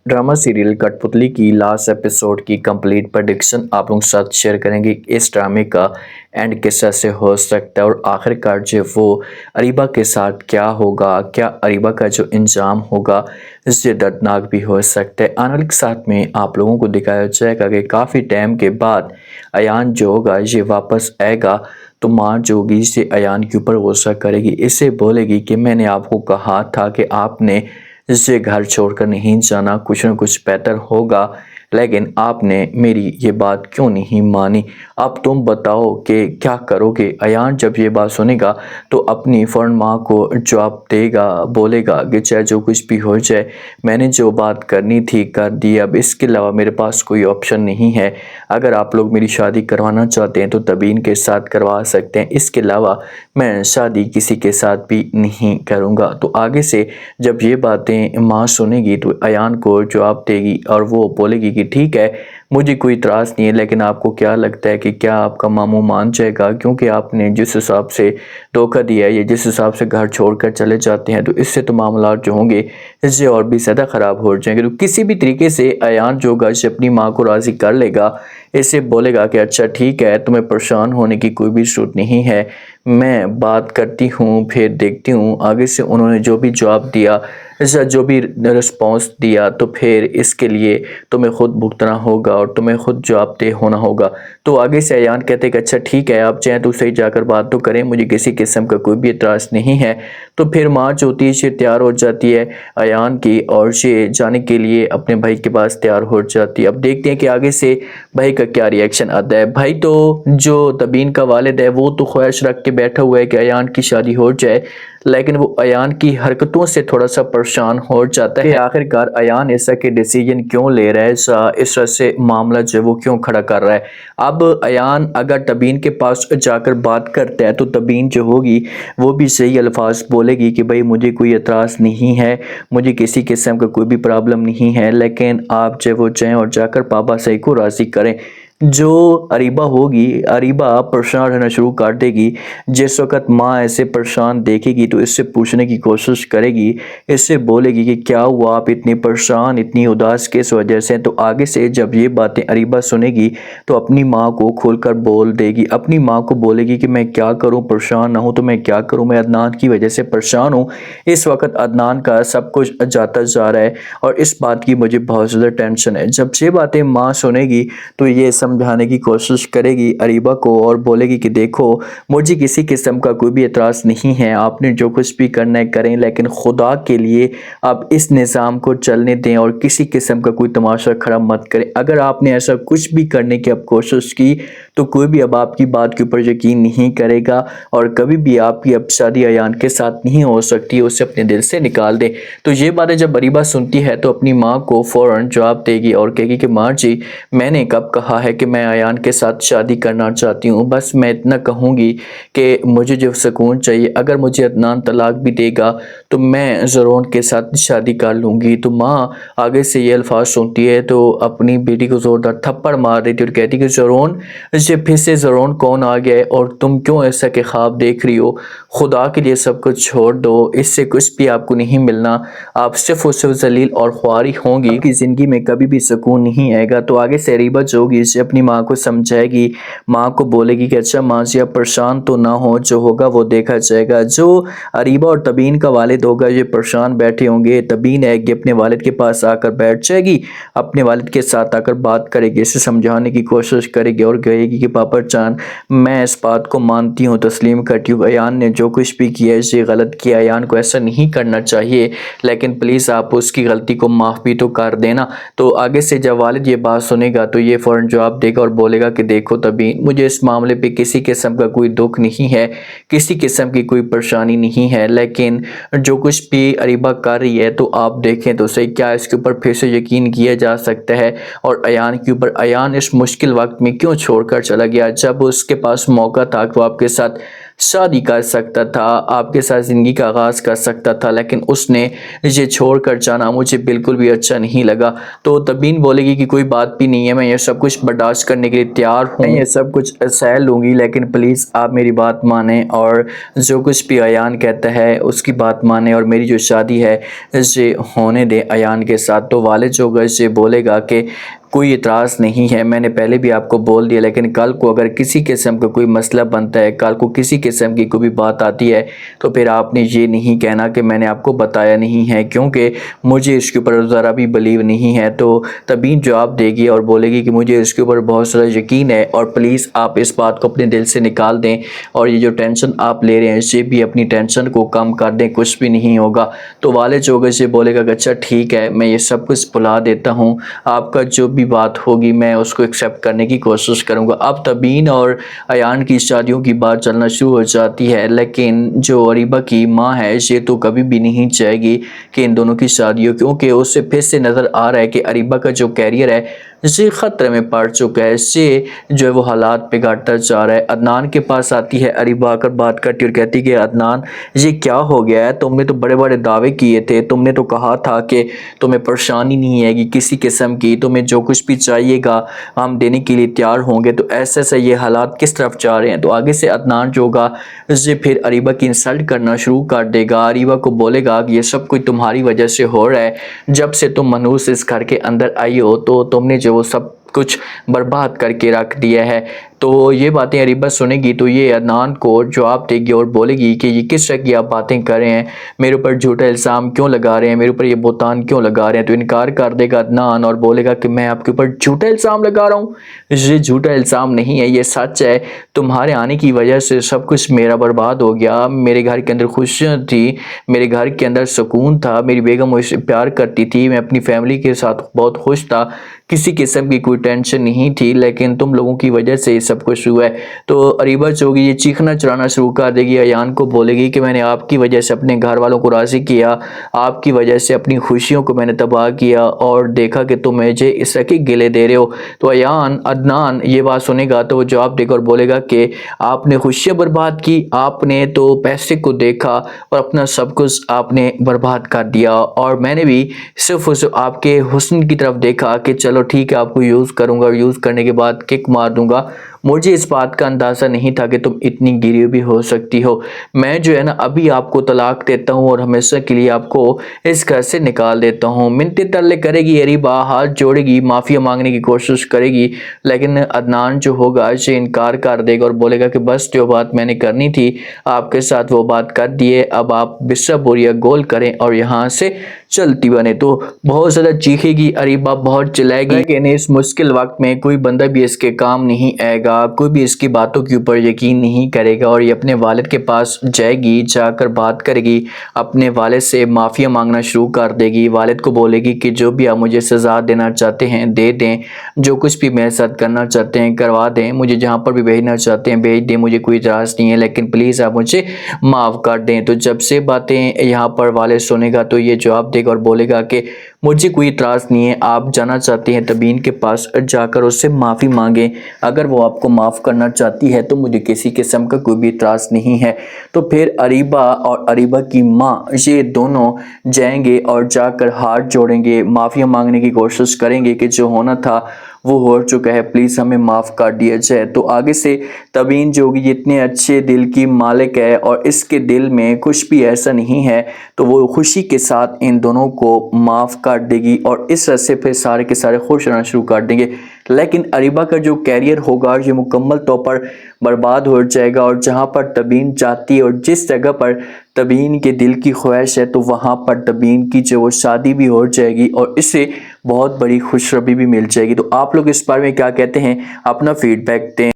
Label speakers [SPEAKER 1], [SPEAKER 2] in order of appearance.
[SPEAKER 1] Drama serial कठपुतली की last episode की कंप्लीट प्रेडिक्शन आप लोगों के साथ शेयर करेंगे। इस ड्रामे का एंड किस तरह से हो सकता है और आखिरकार जो वो अरीबा के साथ क्या होगा, क्या अरीबा का जो इंजाम होगा इससे दर्दनाक भी हो सकता है। आने वाले साथ में आप लोगों को दिखाया जाएगा कि काफ़ी टाइम के बाद अयान जो होगा ये वापस आएगा तो माँ जो होगी इसे अयान के ऊपर गुस्सा करेगी, इसे बोलेगी कि मैंने आपको कहा था कि आपने इससे घर छोड़कर नहीं जाना, कुछ न कुछ बेहतर होगा, लेकिन आपने मेरी ये बात क्यों नहीं मानी। अब तुम बताओ कि क्या करोगे। अयान जब ये बात सुनेगा तो अपनी फ़ौरन माँ को जवाब देगा, बोलेगा कि चाहे जो कुछ भी हो जाए मैंने जो बात करनी थी कर दी, अब इसके अलावा मेरे पास कोई ऑप्शन नहीं है। अगर आप लोग मेरी शादी करवाना चाहते हैं तो तबीन के साथ करवा सकते हैं, इसके अलावा मैं शादी किसी के साथ भी नहीं करूँगा। तो आगे से जब ये बातें माँ सुनेगी तो अयान को जवाब देगी और वो बोलेगी कि ठीक है मुझे कोई इतराज़ नहीं है, लेकिन आपको क्या लगता है कि क्या आपका मामू मान जाएगा, क्योंकि आपने जिस हिसाब से धोखा दिया है या जिस हिसाब से घर छोड़कर चले जाते हैं तो इससे तो मामलात जो होंगे इससे और भी ज़्यादा ख़राब हो जाएंगे। तो किसी भी तरीके से अयान जो होगा इसे अपनी माँ को राज़ी कर लेगा, इसे बोलेगा कि अच्छा ठीक है तुम्हें परेशान होने की कोई भी ज़रूरत नहीं है, मैं बात करती हूँ फिर देखती हूँ। आगे से उन्होंने जो भी जवाब दिया, ऐसा जो भी रिस्पॉन्स दिया, तो फिर इसके लिए तुम्हें ख़ुद भुगतना होगा और तुम्हें ख़ुद जवाबदेह होना होगा। तो आगे से अयान कहते कि अच्छा ठीक है आप चाहें तो सही जाकर बात तो करें, मुझे किसी किस्म का कोई भी एतराज़ नहीं है। तो फिर माँ जो होती है ये तैयार हो जाती है अयान की और ये जाने के लिए अपने भाई के पास तैयार हो जाती है। अब देखते हैं कि आगे से भाई का क्या रिएक्शन आता है। भाई तो जो तबीन का वालिद है वो तो ख्वाहिश रख के बैठा हुआ है कि अयान की शादी हो जाए, लेकिन वो अयान की हरकतों से थोड़ा सा परेशान हो जाता है। आखिरकार अयान ऐसा के डिसीजन क्यों ले रहा है, इस तरह से मामला जो वो क्यों खड़ा कर रहा है। अब अयान अगर तबीन के पास जाकर बात करता है तो तबीन जो होगी वो भी सही अल्फाज बोलेगी कि भाई मुझे कोई एतराज़ नहीं है, मुझे किसी किस्म का कोई भी प्रॉब्लम नहीं है, लेकिन आप जो वो जाएँ और जाकर पापा सही को राज़ी करें। जो अरीबा होगी, अरीबा परेशान रहना शुरू कर देगी। जिस वक़्त माँ ऐसे परेशान देखेगी तो इससे पूछने की कोशिश करेगी, इससे बोलेगी कि क्या हुआ आप इतनी परेशान इतनी उदास किस वजह से। तो आगे से जब ये बातें अरीबा सुनेगी तो अपनी माँ को खोलकर बोल देगी, अपनी माँ को बोलेगी कि मैं क्या करूँ, परेशान ना हूँ तो मैं क्या करूँ, मैं अदनान की वजह से परेशान हूँ। इस वक्त अदनान का सब कुछ जाता जा रहा है और इस बात की मुझे बहुत ज़्यादा टेंशन है। जब ये बातें माँ सुनेगी तो ये समझाने की कोशिश करेगी अरीबा को और बोलेगी कि देखो मुझे किसी किस्म का कोई भी एतराज़ नहीं है, आपने जो कुछ भी करना है करें, लेकिन खुदा के लिए आप इस निज़ाम को चलने दें और किसी किस्म का कोई तमाशा खड़ा मत करें। अगर आपने ऐसा कुछ भी करने की अब कोशिश की तो कोई भी अब आपकी बात के ऊपर यकीन नहीं करेगा और कभी भी आपकी अब शादी अयान के साथ नहीं हो सकती, उसे अपने दिल से निकाल दें। तो ये बातें जब अरीबा सुनती है तो अपनी माँ को फ़ौरन जवाब देगी और कहेगी कि माँ जी मैंने कब कहा है कि मैं अयान के साथ शादी करना चाहती हूँ, बस मैं इतना कहूँगी कि मुझे जो सुकून चाहिए, अगर मुझे अदनान तलाक भी देगा तो मैं ज़रोन के साथ शादी कर लूँगी। तो माँ आगे से ये अल्फाज सुनती है तो अपनी बेटी को ज़ोरदार थप्पड़ मार देती है और कहती कि ज़रोन ये फिर से ज़रोन कौन आ गया है और तुम क्यों ऐसा के ख्वाब देख रही हो, खुदा के लिए सब कुछ छोड़ दो, इससे कुछ भी आपको नहीं मिलना, आप सिर्फ और सिर्फ जलील और ख्वारी होंगी, आपकी ज़िंदगी में कभी भी सुकून नहीं आएगा। तो आगे से अरीबा जो होगी इसे अपनी माँ को समझाएगी, माँ को बोलेगी कि अच्छा माँ जी आप परेशान तो ना हो, जो होगा वो देखा जाएगा। जो अरीबा और तबीन का वालिद होगा ये परेशान बैठे होंगे, तबीन आएगी अपने वालिद के पास आकर बैठ जाएगी, अपने वालिद के साथ आकर बात करेगी, इसे समझाने की कोशिश करेगी और कहेगी कि पापा जान मैं इस बात को मानती हूँ, तस्लीम करती हूँ, अयान ने जो कुछ भी किया इसे गलत किया, अयान को ऐसा नहीं करना चाहिए, लेकिन प्लीज़ आप उसकी गलती को माफ़ भी तो कर देना। तो आगे से जब वालिद ये बात सुनेगा तो ये फ़ौरन जवाब देगा और बोलेगा कि देखो तबीन मुझे इस मामले पे किसी किस्म का कोई दुख नहीं है, किसी किस्म की कोई परेशानी नहीं है, लेकिन जो कुछ भी अरीबा कर रही है तो आप देखें तो सही क्या इसके ऊपर फिर से यकीन किया जा सकता है और अयान के ऊपर, अयान इस मुश्किल वक्त में क्यों छोड़कर चला गया जब उसके पास मौका था कि वो आपके साथ شادی کر سکتا تھا، آپ کے ساتھ زندگی کا آغاز کر سکتا تھا، لیکن اس نے یہ چھوڑ کر جانا مجھے بالکل بھی اچھا نہیں لگا۔ تو تبین بولے گی کہ کوئی بات بھی نہیں ہے، میں یہ سب کچھ برداشت کرنے کے لیے تیار ہوں، میں یہ سب کچھ سہ لوں گی، لیکن پلیز آپ میری بات مانیں اور جو کچھ بھی ایان کہتا ہے اس کی بات مانیں اور میری جو شادی ہے اسے ہونے دیں ایان کے ساتھ۔ تو والد جو ہوگا اسے بولے گا کہ کوئی اعتراض نہیں ہے، میں نے پہلے بھی آپ کو بول دیا، لیکن کل کو اگر کسی قسم کا کوئی مسئلہ بنتا ہے، کل کو کسی قسم کی کوئی بات آتی ہے تو پھر آپ نے یہ نہیں کہنا کہ میں نے آپ کو بتایا نہیں ہے، کیونکہ مجھے اس کے اوپر ذرا بھی بلیو نہیں ہے۔ تو تبین جواب دے گی اور بولے گی کہ مجھے اس کے اوپر بہت سارا یقین ہے اور پلیز آپ اس بات کو اپنے دل سے نکال دیں، اور یہ جو ٹینشن آپ لے رہے ہیں اسے بھی اپنی ٹینشن کو کم کر دیں، کچھ بھی نہیں ہوگا۔ تو والد جو ہوگا اسے بولے گا کہ اچھا ٹھیک ہے، میں یہ سب کچھ بھلا دیتا ہوں، آپ کا جو بھی بات ہوگی میں اس کو ایکسیپٹ کرنے کی کوشش کروں گا۔ اب تبین اور ایان کی شادیوں کی بات چلنا شروع ہو جاتی ہے، لیکن جو اریبہ کی ماں ہے یہ تو کبھی بھی نہیں چاہے گی کہ ان دونوں کی شادی ہو، کیونکہ اسے پھر سے نظر آ رہا ہے کہ اریبہ کا جو کیریئر ہے یہ خطرے میں پڑ چکا ہے، یہ جو ہے وہ حالات بگڑتا جا رہا ہے۔ عدنان کے پاس آتی ہے اریبہ، آ کر بات کرتی اور کہتی کہ عدنان یہ کیا ہو گیا ہے، تم نے تو بڑے بڑے دعوے کیے تھے، تم نے تو کہا تھا کہ تمہیں پریشانی نہیں ہے گی کسی قسم کی، تمہیں جو کچھ بھی چاہیے گا ہم دینے کے لیے تیار ہوں گے، تو ایسے سے یہ حالات کس طرف جا رہے ہیں۔ تو آگے سے عدنان جو ہوگا یہ پھر اریبہ کی انسلٹ کرنا شروع کر دے گا، اریبہ کو بولے گا کہ یہ سب کچھ تمہاری وجہ سے ہو رہا ہے، جب سے تم منحوس اس گھر کے اندر آئی ہو تو تم نے جو وہ سب کچھ برباد کر کے رکھ دیا ہے۔ تو یہ باتیں اریبہ سنے گی تو یہ عدنان کو جواب دے گی اور بولے گی کہ یہ کس طرح کی آپ باتیں کر رہے ہیں، میرے اوپر جھوٹا الزام کیوں لگا رہے ہیں، میرے اوپر یہ بہتان کیوں لگا رہے ہیں۔ تو انکار کر دے گا عدنان اور بولے گا کہ میں آپ کے اوپر جھوٹا الزام لگا رہا ہوں، یہ جھوٹا الزام نہیں ہے، یہ سچ ہے، تمہارے آنے کی وجہ سے سب کچھ میرا برباد ہو گیا، میرے گھر کے اندر خوشیاں تھی، میرے گھر کے اندر سکون تھا، میری بیگم مجھ سے پیار کرتی تھی، میں اپنی فیملی کے ساتھ بہت خوش تھا، کسی قسم کی کوئی ٹینشن نہیں تھی، لیکن تم لوگوں کی وجہ سے یہ سب کچھ ہوا ہے۔ تو اریبہ جو ہوگی یہ چیخنا چلانا شروع کر دے گی، ایان کو بولے گی کہ میں نے آپ کی وجہ سے اپنے گھر والوں کو راضی کیا، آپ کی وجہ سے اپنی خوشیوں کو میں نے تباہ کیا، اور دیکھا کہ تم مجھے اس طرح کی گلے دے رہے ہو۔ تو ایان عدنان یہ بات سنے گا تو وہ جواب دے گا اور بولے گا کہ آپ نے خوشیاں برباد کی، آپ نے تو پیسے کو دیکھا اور اپنا سب کچھ آپ نے برباد کر دیا، اور میں نے بھی صرف آپ کے حسن کی طرف دیکھا کہ چلو ٹھیک ہے آپ کو یوز کروں گا، اور یوز کرنے کے بعد کک مار دوں گا، مجھے اس بات کا اندازہ نہیں تھا کہ تم اتنی گری بھی ہو سکتی ہو، میں جو ہے نا ابھی آپ کو طلاق دیتا ہوں اور ہمیشہ کے لیے آپ کو اس گھر سے نکال دیتا ہوں۔ منتیں ترلے کرے گی اریبہ، ہاتھ جوڑے گی، معافی مانگنے کی کوشش کرے گی، لیکن عدنان جو ہوگا اسے انکار کر دے گا اور بولے گا کہ بس جو بات میں نے کرنی تھی آپ کے ساتھ وہ بات کر دیے، اب آپ بسرا بوریا گول کریں اور یہاں سے چلتی بنے۔ تو بہت زیادہ چیخے گی اریبہ، بہت چلائے گی، لیکن اس مشکل وقت میں کوئی بندہ بھی اس کے کام نہیں آئے گا، کوئی بھی اس کی باتوں کے اوپر یقین نہیں کرے گا، اور یہ اپنے والد کے پاس جائے گی، جا کر بات کرے گی، اپنے والد سے معافی مانگنا شروع کر دے گی، والد کو بولے گی کہ جو بھی آپ مجھے سزا دینا چاہتے ہیں دے دیں، جو کچھ بھی میرے ساتھ کرنا چاہتے ہیں کروا دیں، مجھے جہاں پر بھی بھیجنا چاہتے ہیں بھیج دیں، مجھے کوئی اعتراض نہیں ہے، لیکن پلیز آپ مجھے معاف کر دیں۔ تو جب سے باتیں یہاں پر والد سنے گا تو یہ جواب دے گا اور بولے گا کہ مجھے کوئی اعتراض نہیں ہے، آپ جانا چاہتے ہیں تبین کے پاس، جا کر اس سے معافی مانگیں، اگر وہ آپ کو معاف کرنا چاہتی ہے تو مجھے کسی قسم کا کوئی بھی اعتراض نہیں ہے۔ تو پھر اریبہ اور اریبہ کی ماں یہ دونوں جائیں گے اور جا کر ہاتھ جوڑیں گے، معافی مانگنے کی کوشش کریں گے کہ جو ہونا تھا وہ ہو چکا ہے، پلیز ہمیں معاف کر دیا جائے۔ تو آگے سے تبین جو ہوگی اتنے اچھے دل کی مالک ہے اور اس کے دل میں کچھ بھی ایسا نہیں ہے، تو وہ خوشی کے ساتھ ان دونوں کو معاف کر دے گی اور اس طرح سے پھر سارے کے سارے خوش رہنا شروع کر دیں گے۔ لیکن اریبہ کا جو کیریئر ہوگا یہ مکمل طور پر برباد ہو جائے گا، اور جہاں پر تبین چاہتی ہے اور جس جگہ پر تبین کے دل کی خواہش ہے تو وہاں پر تبین کی جو وہ شادی بھی ہو جائے گی اور اس سے بہت بڑی خوشخبری بھی مل جائے گی۔ تو آپ لوگ اس بارے میں کیا کہتے ہیں، اپنا فیڈ بیک دیں۔